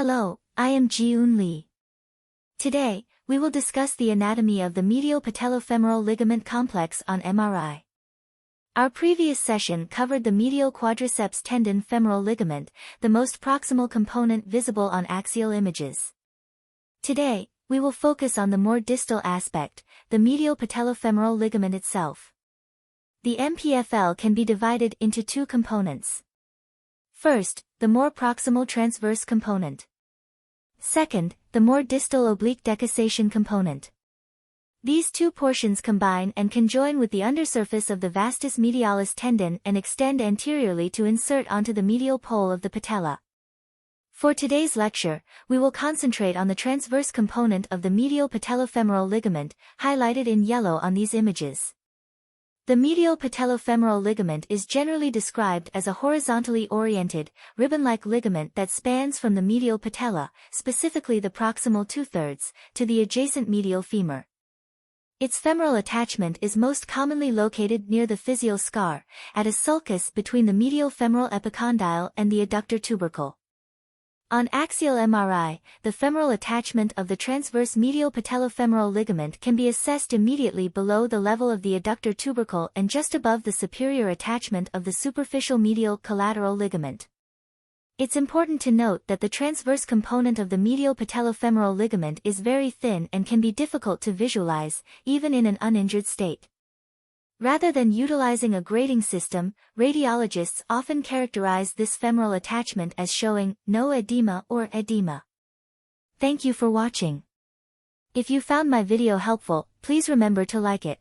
Hello, I am Ji-Eun Lee. Today, we will discuss the anatomy of the medial patellofemoral ligament complex on MRI. Our previous session covered the medial quadriceps tendon femoral ligament, the most proximal component visible on axial images. Today, we will focus on the more distal aspect, the medial patellofemoral ligament itself. The MPFL can be divided into two components. First, the more proximal transverse component. Second, the more distal oblique decussation component. These two portions combine and conjoin with the undersurface of the vastus medialis tendon and extend anteriorly to insert onto the medial pole of the patella. For today's lecture, we will concentrate on the transverse component of the medial patellofemoral ligament, highlighted in yellow on these images. The medial patellofemoral ligament is generally described as a horizontally oriented, ribbon-like ligament that spans from the medial patella, specifically the proximal 2/3, to the adjacent medial femur. Its femoral attachment is most commonly located near the physeal scar, at a sulcus between the medial femoral epicondyle and the adductor tubercle. On axial MRI, the femoral attachment of the transverse medial patellofemoral ligament can be assessed immediately below the level of the adductor tubercle and just above the superior attachment of the superficial medial collateral ligament. It's important to note that the transverse component of the medial patellofemoral ligament is very thin and can be difficult to visualize, even in an uninjured state. Rather than utilizing a grading system, radiologists often characterize this femoral attachment as showing no edema or edema. Thank you for watching. If you found my video helpful, please remember to like it.